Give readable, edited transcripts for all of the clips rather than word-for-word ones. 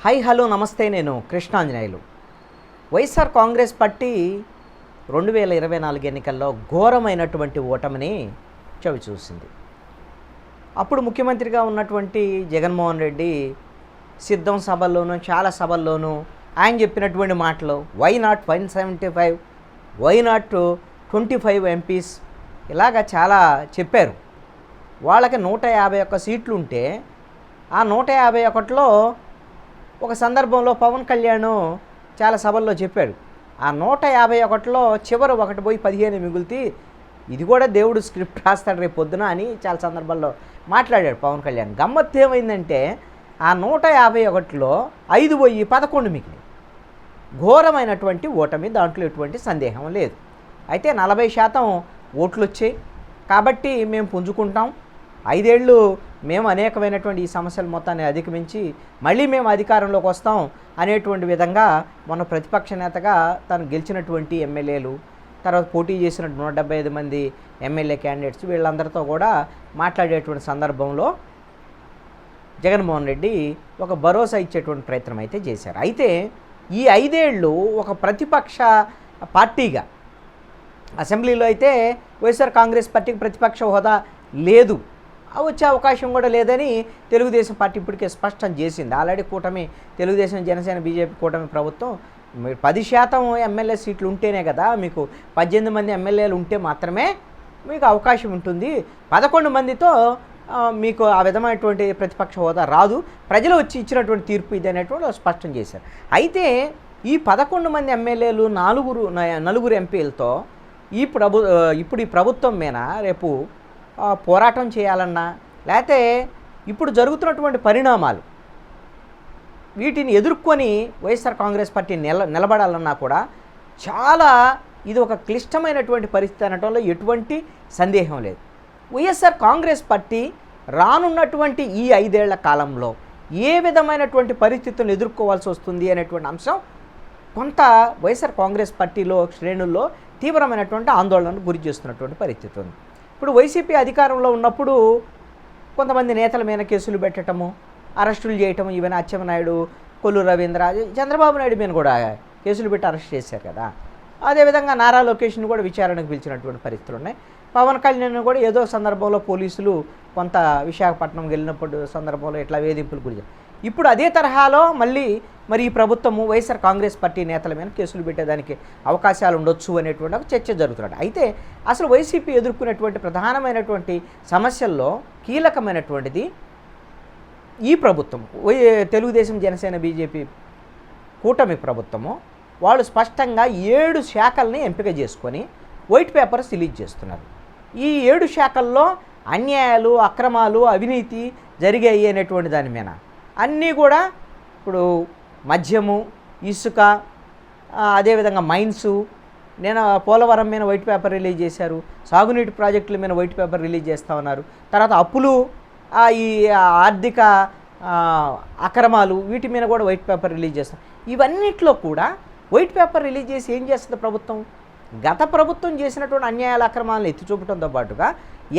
Hi hello నమస్తే, నేను Krishnanjaneyulu. YSR Congress party 2024 ఎన్నికల్లో ఘోరమైనటువంటి ఓటమిని చవిచూసింది. అప్పుడు ముఖ్యమంత్రిగా ఉన్నటువంటి జగన్మోహన్ రెడ్డి సిద్ధం సభల్లోనూ చాలా సభల్లోనూ ఆయన చెప్పినటువంటి మాటలు why not 175, why not 25 MPs ఇలాగా చాలా చెప్పారు. వాళ్ళకి 151 సీట్లు ఉంటే ఆ 151లో ఒక సందర్భంలో పవన్ కళ్యాణ్ చాలా సభల్లో చెప్పాడు, ఆ 151లో చివరి ఒకటి పోయి 15 మిగులుతీ, ఇది కూడా దేవుడు స్క్రిప్ట్ రాస్తాడు రేపు పొద్దున అని చాలా సందర్భాల్లో మాట్లాడాడు పవన్ కళ్యాణ్. గమ్మత్తు ఏమైందంటే ఆ 151లో 5 పోయి 11 మిగిలి ఘోరమైనటువంటి ఓటమి, దాంట్లో ఎటువంటి సందేహం లేదు. అయితే 40% ఓట్లు వచ్చాయి కాబట్టి మేము పుంజుకుంటాం, 5 ఏళ్ళు మేము అనేకమైనటువంటి ఈ సమస్యలు మొత్తాన్ని అధిగమించి మళ్ళీ మేము అధికారంలోకి వస్తాం అనేటువంటి విధంగా మన ప్రతిపక్ష నేతగా తను గెలిచినటువంటి ఎమ్మెల్యేలు, తర్వాత పోటీ చేసిన 175 మంది ఎమ్మెల్యే క్యాండిడేట్స్ వీళ్ళందరితో కూడా మాట్లాడేటువంటి సందర్భంలో జగన్మోహన్ రెడ్డి ఒక భరోసా ఇచ్చేటువంటి ప్రయత్నం అయితే చేశారు. అయితే ఈ 5 ఏళ్ళు ఒక ప్రతిపక్ష పార్టీగా అసెంబ్లీలో అయితే వైఎస్ఆర్ కాంగ్రెస్ పార్టీకి ప్రతిపక్ష హోదా లేదు, వచ్చే అవకాశం కూడా లేదని తెలుగుదేశం పార్టీ ఇప్పటికే స్పష్టం చేసింది. ఆల్రెడీ కూటమి తెలుగుదేశం, జనసేన, బీజేపీ కూటమి ప్రభుత్వం 10% ఎమ్మెల్యే సీట్లు ఉంటేనే కదా, మీకు 18 మంది ఎమ్మెల్యేలు ఉంటే మాత్రమే మీకు అవకాశం ఉంటుంది, 11 మందితో మీకు ఆ విధమైనటువంటి ప్రతిపక్ష హోదా రాదు, ప్రజలు వచ్చి ఇచ్చినటువంటి తీర్పు ఇది అనేటువంటి స్పష్టం చేశారు. అయితే ఈ 11 మంది ఎమ్మెల్యేలు, నలుగురు ఎంపీలతో ఇప్పుడు ఈ ప్రభుత్వం మీద రేపు పోరాటం చేయాలన్నా, లేకపోతే ఇప్పుడు జరుగుతున్నటువంటి పరిణామాలు వీటిని ఎదుర్కొని వైఎస్ఆర్ కాంగ్రెస్ పార్టీ నిలబడాలన్నా కూడా చాలా ఇది ఒక క్లిష్టమైనటువంటి పరిస్థితి అనడంలో ఎటువంటి సందేహం లేదు. వైఎస్ఆర్ కాంగ్రెస్ పార్టీ రానున్నటువంటి ఈ 5 ఏళ్ల కాలంలో ఏ విధమైనటువంటి పరిస్థితులను ఎదుర్కోవాల్సి వస్తుంది అనేటువంటి అంశం కొంత వైఎస్ఆర్ కాంగ్రెస్ పార్టీలో శ్రేణుల్లో తీవ్రమైనటువంటి ఆందోళనకు గురి చేస్తున్నటువంటి పరిస్థితి ఉంది. ఇప్పుడు వైసీపీ అధికారంలో ఉన్నప్పుడు కొంతమంది నేతల మీద కేసులు పెట్టడము, అరెస్టులు చేయటము, ఈవెన్ అచ్చెన్నాయుడు, కొల్లు రవీంద్ర, చంద్రబాబు నాయుడు మీద కూడా కేసులు పెట్టి అరెస్ట్ చేశారు కదా. అదేవిధంగా నారా లోకేష్ను కూడా విచారణకు పిలిచినటువంటి పరిస్థితులు ఉన్నాయి. పవన్ కళ్యాణ్ కూడా ఏదో సందర్భంలో పోలీసులు కొంత విశాఖపట్నం వెళ్ళినప్పుడు సందర్భంలో ఇట్లా వేధింపులు గురి. ఇప్పుడు అదే తరహాలో మళ్ళీ మరి ఈ ప్రభుత్వము వైఎస్ఆర్ కాంగ్రెస్ పార్టీ నేతల మీద కేసులు పెట్టేదానికి అవకాశాలు ఉండొచ్చు అనేటువంటి ఒక చర్చ జరుగుతున్నాడు. అయితే అసలు వైసీపీ ఎదుర్కొనేటువంటి ప్రధానమైనటువంటి సమస్యల్లో కీలకమైనటువంటిది ఈ ప్రభుత్వం, తెలుగుదేశం, జనసేన, బీజేపీ కూటమి ప్రభుత్వము వాళ్ళు స్పష్టంగా 7 శాఖల్ని ఎంపిక చేసుకొని వైట్ పేపర్స్ రిలీజ్ చేస్తున్నారు. ఈ 7 శాఖల్లో అన్యాయాలు, అక్రమాలు, అవినీతి జరిగాయి అనేటువంటి దాని మీద అన్నీ కూడా ఇప్పుడు మద్యము, ఇసుక, అదేవిధంగా మైన్సు, నేను పోలవరం మీద వైట్ పేపర్ రిలీజ్ చేశారు, సాగునీటి ప్రాజెక్టుల మీద వైట్ పేపర్ రిలీజ్ చేస్తూ ఉన్నారు, తర్వాత అప్పులు, ఈ ఆర్థిక అక్రమాలు వీటి మీద కూడా వైట్ పేపర్ రిలీజ్ చేస్తారు. ఇవన్నిట్లో కూడా వైట్ పేపర్ రిలీజ్ చేసి ఏం చేస్తుంది ప్రభుత్వం? గత ప్రభుత్వం చేసినటువంటి అన్యాయాల, అక్రమాలను ఎత్తి చూపడంతో పాటుగా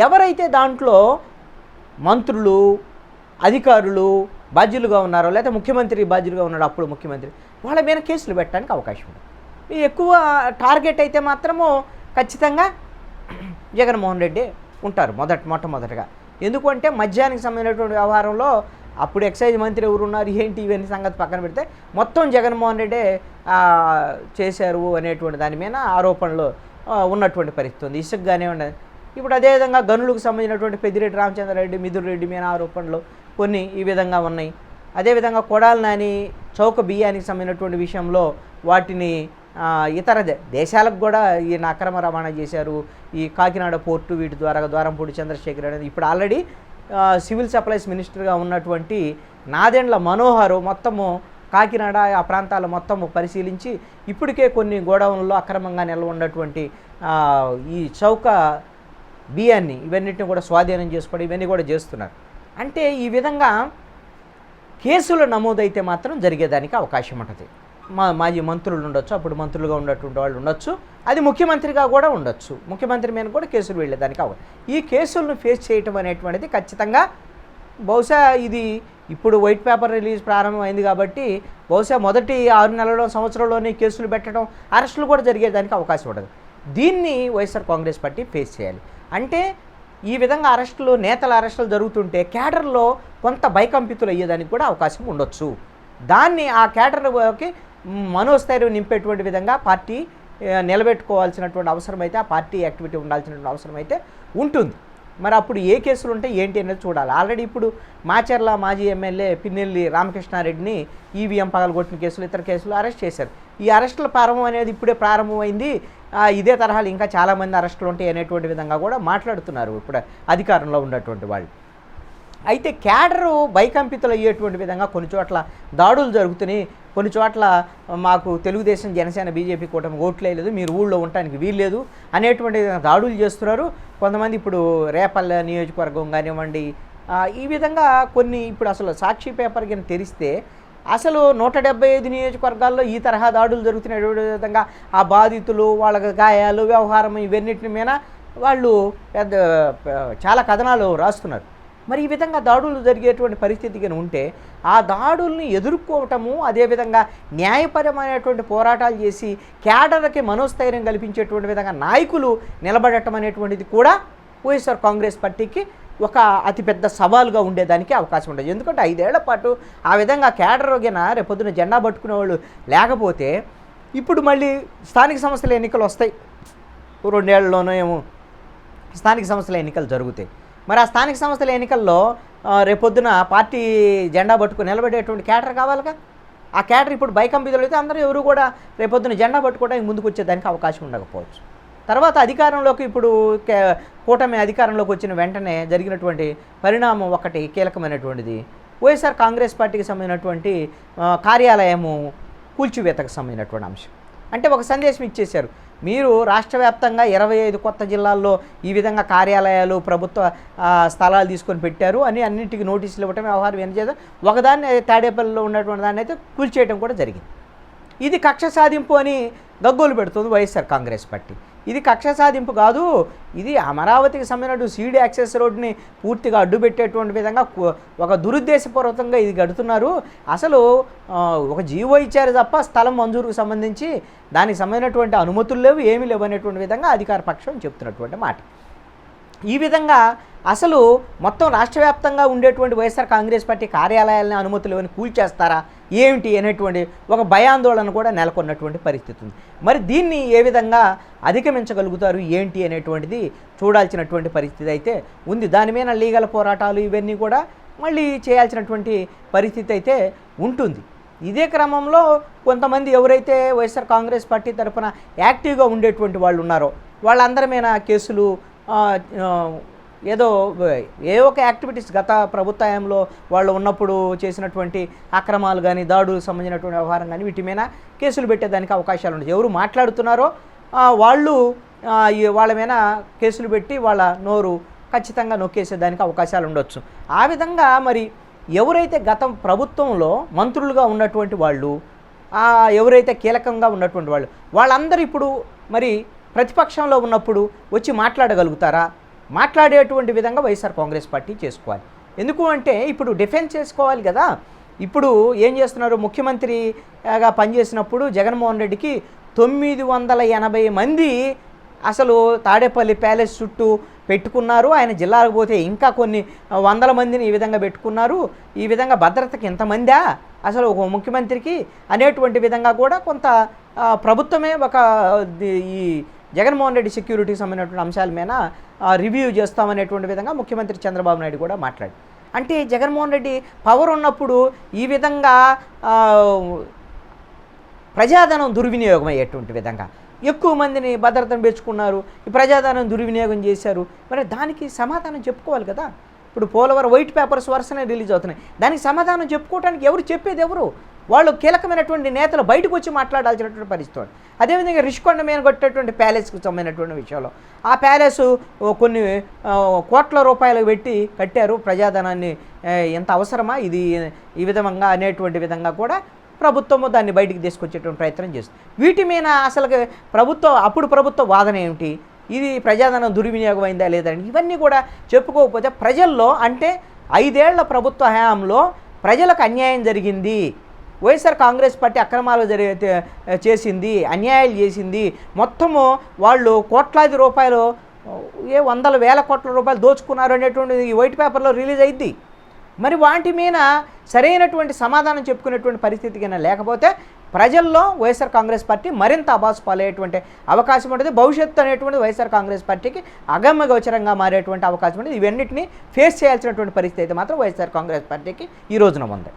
ఎవరైతే దాంట్లో మంత్రులు, అధికారులు బాధ్యులుగా ఉన్నారో, లేకపోతే ముఖ్యమంత్రి బాధ్యులుగా ఉన్నాడో అప్పుడు ముఖ్యమంత్రి, వాళ్ళ మీద కేసులు పెట్టడానికి అవకాశం ఉంది. ఎక్కువ టార్గెట్ అయితే మాత్రము ఖచ్చితంగా జగన్మోహన్ రెడ్డి ఉంటారు మొట్టమొదటిగా. ఎందుకంటే మద్యానికి సంబంధించినటువంటి వ్యవహారంలో అప్పుడు ఎక్సైజ్ మంత్రి ఎవరు ఉన్నారు, ఏంటి ఇవన్నీ సంగతి పక్కన పెడితే మొత్తం జగన్మోహన్ రెడ్డే చేశారు అనేటువంటి దాని మీద ఆరోపణలు ఉన్నటువంటి పరిస్థితి ఉంది. ఇసుకగానే ఉండదు. ఇప్పుడు అదేవిధంగా గనులకు సంబంధించినటువంటి పెద్దిరెడ్డి రామచంద్రారెడ్డి, మిథున్ రెడ్డి మీద ఆరోపణలు కొన్ని ఈ విధంగా ఉన్నాయి. అదేవిధంగా కొడాలి నాని చౌక బియ్యానికి సంబంధించినటువంటి విషయంలో వాటిని ఇతర దేశాలకు కూడా ఈయన అక్రమ రవాణా చేశారు. ఈ కాకినాడ పోర్టు వీటి ద్వారా ద్వారంపూడి చంద్రశేఖర్ అనేది ఇప్పుడు ఆల్రెడీ సివిల్ సప్లైస్ మినిస్టర్గా ఉన్నటువంటి నాదెండ్ల మనోహర్ మొత్తము కాకినాడ ఆ ప్రాంతాలు మొత్తము పరిశీలించి ఇప్పటికే కొన్ని గోడౌన్లలో అక్రమంగా నిల్వ ఉన్నటువంటి ఈ చౌక బియ్యాన్ని ఇవన్నిటిని కూడా స్వాధీనం చేసుకోవడం ఇవన్నీ కూడా చేస్తున్నారు. అంటే ఈ విధంగా కేసులు నమోదైతే మాత్రం జరిగేదానికి అవకాశం ఉంటుంది. మాజీ మంత్రులు ఉండొచ్చు, అప్పుడు మంత్రులుగా ఉన్నటువంటి వాళ్ళు ఉండొచ్చు, అది ముఖ్యమంత్రిగా కూడా ఉండొచ్చు, ముఖ్యమంత్రి మీద కూడా కేసులు వెళ్ళేదానికి అవకాశం. ఈ కేసులను ఫేస్ చేయటం అనేటువంటిది ఖచ్చితంగా బహుశా ఇది ఇప్పుడు వైట్ పేపర్ రిలీజ్ ప్రారంభమైంది కాబట్టి బహుశా మొదటి 6 నెలల్లో సంవత్సరంలోనే కేసులు పెట్టడం, అరెస్టులు కూడా జరిగేదానికి అవకాశం ఉండదు. దీన్ని వైఎస్ఆర్ కాంగ్రెస్ పార్టీ ఫేస్ చేయాలి. అంటే ఈ విధంగా అరెస్టులు, నేతల అరెస్టులు జరుగుతుంటే క్యాడర్లో కొంత భయకంపితులు అయ్యేదానికి కూడా అవకాశం ఉండొచ్చు. దాన్ని ఆ క్యాడర్కి మనోస్థైర్యం నింపేటువంటి విధంగా పార్టీ నిలబెట్టుకోవాల్సినటువంటి అవసరం అయితే, ఆ పార్టీ యాక్టివిటీ ఉండాల్సినటువంటి అవసరం అయితే ఉంటుంది. మరి అప్పుడు ఏ కేసులు ఉంటాయి ఏంటి అనేది చూడాలి. ఆల్రెడీ ఇప్పుడు మాచర్ల మాజీ ఎమ్మెల్యే పిన్నెల్లి రామకృష్ణారెడ్డిని ఈవీఎం పగలగొట్టిన కేసులు, ఇతర కేసులు అరెస్ట్ చేశారు. ఈ అరెస్టుల ప్రారంభం అనేది ఇప్పుడే ప్రారంభమైంది. ఇదే తరహాలు ఇంకా చాలామంది అరెస్టులు ఉంటాయి అనేటువంటి విధంగా కూడా మాట్లాడుతున్నారు ఇప్పుడు అధికారంలో ఉన్నటువంటి వాళ్ళు. అయితే క్యాడరు భయకంపితులు అయ్యేటువంటి విధంగా కొన్ని చోట్ల దాడులు జరుగుతున్నాయి. కొన్ని చోట్ల మాకు తెలుగుదేశం, జనసేన, బీజేపీ కూటమి ఓట్లేదు, మీరు ఊళ్ళో ఉండటానికి వీల్లేదు అనేటువంటి దాడులు చేస్తున్నారు కొంతమంది. ఇప్పుడు రేపల్లె నియోజకవర్గం కానివ్వండి, ఈ విధంగా కొన్ని ఇప్పుడు అసలు సాక్షి పేపర్ కింద తెరిస్తే అసలు 175 నియోజకవర్గాల్లో ఈ తరహా దాడులు జరుగుతున్న విధంగా ఆ బాధితులు, వాళ్ళ గాయాలు, వ్యవహారం ఇవన్నిటి మీద వాళ్ళు చాలా కథనాలు రాస్తున్నారు. మరి ఈ విధంగా దాడులు జరిగేటువంటి పరిస్థితి కానీ ఉంటే ఆ దాడుల్ని ఎదుర్కోవటము, అదేవిధంగా న్యాయపరమైనటువంటి పోరాటాలు చేసి క్యాడర్కి మనోస్థైర్యం కల్పించేటువంటి విధంగా నాయకులు నిలబడటం అనేటువంటిది కూడా వైఎస్ఆర్ కాంగ్రెస్ పార్టీకి ఒక అతిపెద్ద సవాలుగా ఉండేదానికి అవకాశం ఉండదు. ఎందుకంటే 5 ఏళ్ల పాటు ఆ విధంగా క్యాడర్గిన రేపొద్దున జెండా పట్టుకునే వాళ్ళు లేకపోతే ఇప్పుడు మళ్ళీ స్థానిక సంస్థల ఎన్నికలు వస్తాయి. 2 ఏళ్లలోనో ఏమో స్థానిక సంస్థల ఎన్నికలు జరుగుతాయి. మరి ఆ స్థానిక సంస్థల ఎన్నికల్లో రేపొద్దున పార్టీ జెండా పట్టుకుని నిలబడేటువంటి క్యాడర్ కావాలిగా. ఆ క్యాడర్ ఇప్పుడు భయకంపితులు అయితే అందరూ ఎవరు కూడా రేపొద్దున జెండా పట్టుకోవడానికి ముందుకు వచ్చేదానికి అవకాశం ఉండకపోవచ్చు. తర్వాత అధికారంలోకి ఇప్పుడు కూటమి అధికారంలోకి వచ్చిన వెంటనే జరిగినటువంటి పరిణామం ఒకటి కీలకమైనటువంటిది. వైఎస్ఆర్ కాంగ్రెస్ పార్టీకి సంబంధించినటువంటి కార్యాలయము కూల్చివేతకు సంబంధించినటువంటి అంశం. అంటే ఒక సందేశం ఇచ్చేశారు, మీరు రాష్ట్ర వ్యాప్తంగా 25 కొత్త జిల్లాల్లో ఈ విధంగా కార్యాలయాలు, ప్రభుత్వ స్థలాలు తీసుకొని పెట్టారు అని అన్నింటికి నోటీసులు ఇవ్వటం, వ్యవహారం ఏం చేయడం, ఒకదాన్ని తాడేపల్లిలో ఉన్నటువంటి దాన్ని అయితే కూల్చేయడం కూడా జరిగింది. ఇది కక్ష సాధింపు అని గగ్గోలు పెడుతుంది వైఎస్ఆర్ కాంగ్రెస్ పార్టీ. ఇది కక్ష సాధింపు కాదు, ఇది అమరావతికి సంబంధించిన సీడీ యాక్సెస్ రోడ్ని పూర్తిగా అడ్డుపెట్టేటువంటి విధంగా ఒక దురుద్దేశపూర్వకంగా ఇది గడుతున్నారు. అసలు ఒక జీవో ఇచ్చారు తప్ప స్థలం మంజూరుకు సంబంధించి దానికి సంబంధించినటువంటి అనుమతులు లేవు, ఏమీ లేవు అనేటువంటి విధంగా అధికార పక్షం చెప్తున్నటువంటి మాట. ఈ విధంగా అసలు మొత్తం రాష్ట్ర వ్యాప్తంగా ఉండేటువంటి వైఎస్ఆర్ కాంగ్రెస్ పార్టీ కార్యాలయాలని అనుమతులు ఇవన్నీ కూల్చేస్తారా ఏమిటి అనేటువంటి ఒక భయాందోళన కూడా నెలకొన్నటువంటి పరిస్థితి ఉంది. మరి దీన్ని ఏ విధంగా అధిగమించగలుగుతారు ఏంటి అనేటువంటిది చూడాల్సినటువంటి పరిస్థితి అయితే ఉంది. దాని మీద లీగల్ పోరాటాలు ఇవన్నీ కూడా మళ్ళీ చేయాల్సినటువంటి పరిస్థితి అయితే ఉంటుంది. ఇదే క్రమంలో కొంతమంది ఎవరైతే వైఎస్ఆర్ కాంగ్రెస్ పార్టీ తరఫున యాక్టివ్గా ఉండేటువంటి వాళ్ళు ఉన్నారో వాళ్ళందరి మీద కేసులు, ఏదో ఏ ఒక యాక్టివిటీస్ గత ప్రభుత్వంలో వాళ్ళు ఉన్నప్పుడు చేసినటువంటి అక్రమాలు కానీ, దాడులకు సంబంధించినటువంటి వ్యవహారం కానీ వీటి మీద కేసులు పెట్టేదానికి అవకాశాలు ఉంటాయి. ఎవరు మాట్లాడుతున్నారో వాళ్ళు వాళ్ళ మీద కేసులు పెట్టి వాళ్ళ నోరు ఖచ్చితంగా నొక్కేసేదానికి అవకాశాలు ఉండొచ్చు. ఆ విధంగా మరి ఎవరైతే గత ప్రభుత్వంలో మంత్రులుగా ఉన్నటువంటి వాళ్ళు, ఎవరైతే కీలకంగా ఉన్నటువంటి వాళ్ళు, వాళ్ళందరూ ఇప్పుడు మరి ప్రతిపక్షంలో ఉన్నప్పుడు వచ్చి మాట్లాడగలుగుతారా? మాట్లాడేటువంటి విధంగా వైఎస్ఆర్ కాంగ్రెస్ పార్టీ చేసుకోవాలి. ఎందుకు అంటే ఇప్పుడు డిఫెన్స్ చేసుకోవాలి కదా. ఇప్పుడు ఏం చేస్తున్నారు, ముఖ్యమంత్రిగా పనిచేసినప్పుడు జగన్మోహన్ రెడ్డికి 980 మంది అసలు తాడేపల్లి ప్యాలెస్ చుట్టూ పెట్టుకున్నారు. ఆయన జిల్లాలకు పోతే ఇంకా కొన్ని 100 మందిని ఈ విధంగా పెట్టుకున్నారు. ఈ విధంగా భద్రతకి ఎంతమందా అసలు ఒక ముఖ్యమంత్రికి అనేటువంటి విధంగా కూడా కొంత ప్రభుత్వమే ఒక ఈ జగన్మోహన్ రెడ్డి సెక్యూరిటీకి సంబంధించినటువంటి అంశాల మీద రివ్యూ చేస్తామనేటువంటి విధంగా ముఖ్యమంత్రి చంద్రబాబు నాయుడు కూడా మాట్లాడు. అంటే జగన్మోహన్ రెడ్డి పవర్ ఉన్నప్పుడు ఈ విధంగా ప్రజాధనం దుర్వినియోగం అయ్యేటువంటి విధంగా ఎక్కువ మందిని భద్రతను పెంచుకున్నారు, ఈ ప్రజాధనం దుర్వినియోగం చేశారు. మరి దానికి సమాధానం చెప్పుకోవాలి కదా. ఇప్పుడు పోలవరం వైట్ పేపర్స్ వరుసనే రిలీజ్ అవుతున్నాయి, దానికి సమాధానం చెప్పుకోవడానికి ఎవరు చెప్పేది ఎవరు? వాళ్ళు కీలకమైనటువంటి నేతలు బయటకు వచ్చి మాట్లాడాల్సినటువంటి పరిస్థితి. అదేవిధంగా రిషికొండ మీద కొట్టేటువంటి ప్యాలెస్కి సంబంధించినటువంటి విషయంలో ఆ ప్యాలెస్ కొన్ని కోట్ల రూపాయలు పెట్టి కట్టారు, ప్రజాధనాన్ని ఎంత అవసరమా ఇది ఈ విధంగా అనేటువంటి విధంగా కూడా ప్రభుత్వము దాన్ని బయటికి తీసుకొచ్చేటువంటి ప్రయత్నం చేస్తుంది. వీటి మీద అసలు ప్రభుత్వ వాదన ఏమిటి, ఇది ప్రజాధనం దుర్వినియోగం అయిందా లేదని ఇవన్నీ కూడా చెప్పుకోకపోతే ప్రజల్లో అంటే 5 ఏళ్ల ప్రభుత్వ హయాంలో ప్రజలకు అన్యాయం జరిగింది, వైఎస్ఆర్ కాంగ్రెస్ పార్టీ అక్రమాలు చేసింది, అన్యాయాలు చేసింది, మొత్తము వాళ్ళు కోట్లాది రూపాయలు, వందల వేల కోట్ల రూపాయలు దోచుకున్నారు అనేటువంటిది ఈ వైట్ పేపర్లో రిలీజ్ అయింది. మరి వాటి మీద సరైనటువంటి సమాధానం చెప్పుకునేటువంటి పరిస్థితి కింద లేకపోతే ప్రజల్లో వైఎస్ఆర్ కాంగ్రెస్ పార్టీ మరింత అబాసు పాలయ్యేటువంటి అవకాశం ఉంటుంది. భవిష్యత్తు అనేటువంటి వైఎస్ఆర్ కాంగ్రెస్ పార్టీకి అగమ్య గోచరంగా మారేటువంటి అవకాశం ఉంటుంది. ఇవన్నిటిని ఫేస్ చేయాల్సినటువంటి పరిస్థితి అయితే మాత్రం వైఎస్ఆర్ కాంగ్రెస్ పార్టీకి ఈ రోజున ఉంది.